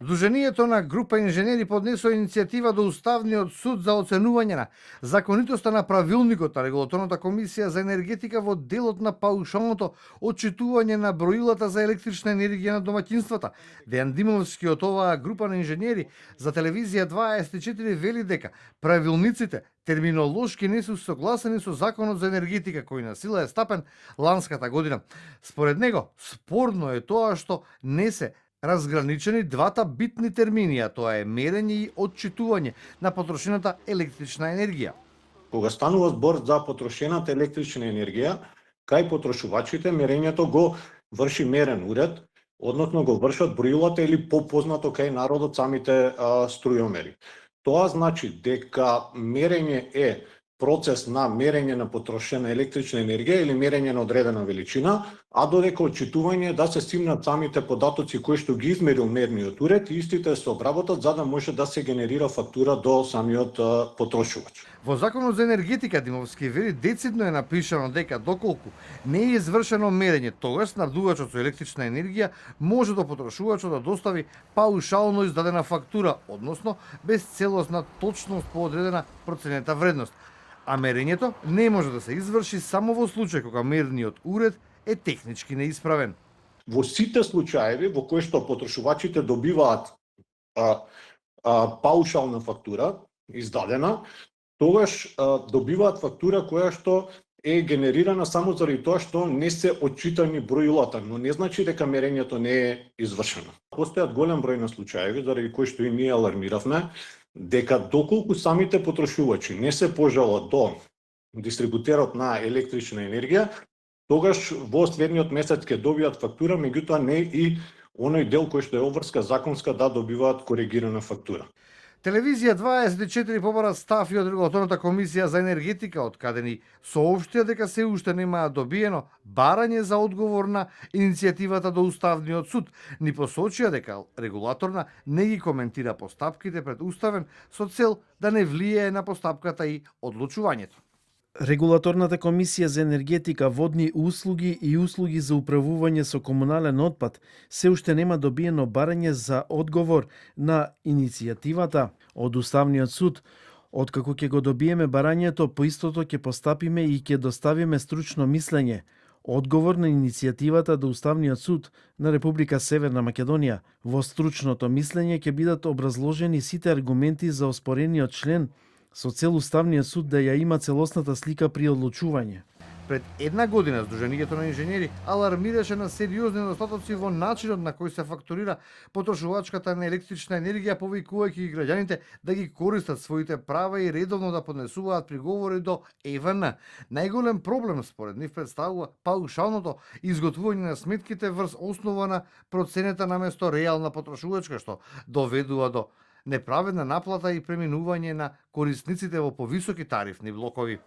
Сдруженијето на група инженери поднесо иницијатива до Уставниот суд за оценување на законитоста на правилникот на Регулаторната комисија за енергетика во делот на паушалното отчитување на броилата за електрична енергија на домаќинствата. Дејан Димовски од оваа група на инженери за телевизија 24 вели дека правилниците терминолошки не се согласени со Законот за енергетика кој на сила е стапен ланската година. Според него, спорно е тоа што не се разграничени двата битни термини, а тоа е мерење и отчитување на потрошената електрична енергија. Кога станува збор за потрошената електрична енергија, кај потрошувачите мерењето го врши мерен уред, односно го вршат броилата или попознато кај народот самите струјомери. Тоа значи дека мерење е процес на мерење на потрошена електрична енергија или мерење на одредена величина, а додека отчитување да се стимнат самите податоци кои што ги измерил мерниот уред и истите се обработат за да може да се генерира фактура до самиот потрошувач. Во Законот за енергетика Димовски вели децидно е напишано дека доколку не е извршено мерење, тогаш снабдувачот со електрична енергија може до потрошувачот да достави паушално издадена фактура, односно без целосна точност по одредена проценета вредност. А мерењето не може да се изврши само во случај кога мерниот уред е технички неисправен. Во сите случаеви во кои што потрошувачите добиваат паушална фактура издадена, тогаш добиваат фактура која што е генерирана само заради тоа што не се отчитани броилата, но не значи дека мерењето не е извршено. Постојат голем број на случаеви заради кои што и ние алармиравме дека доколку самите потрошувачи не се пожалат до дистрибутерот на електрична енергија, тогаш во следниот месец ќе добијат фактура, меѓутоа не и оној дел кој што е обврска законска да добиваат коригирана фактура. Телевизија 24 побара став и од Регулаторната комисија за енергетика, од каде ни соопштија дека се уште нема добиено барање за одговор на иницијативата до Уставниот суд. Ни посочија дека регулаторна не ги коментира постапките пред Уставен со цел да не влијае на постапката и одлучувањето. Регулаторната комисија за енергетика, водни услуги и услуги за управување со комунален отпад се уште нема добиено барање за одговор на иницијативата од Уставниот суд. Откако ќе го добиеме барањето, по истото ќе постапиме и ќе доставиме стручно мислење. Одговор на иницијативата до Уставниот суд на Република Северна Македонија. Во стручното мислење ќе бидат образложени сите аргументи за оспорениот член со цел Уставниот суд да ја има целосната слика при одлучување. Пред една година Сдруженијето на инженери алармираше на сериозни недостатоци во начинот на кој се фактурира потрошувачката на електрична енергија, повикувајќи ги граѓаните да ги користат своите права и редовно да поднесуваат приговори до ЕВН. Најголем проблем според нив представува паушалното изготвување на сметките врз основа на проценета наместо реална потрошувачка, што доведува до неправедна наплата и преминување на корисниците во повисоки тарифни блокови.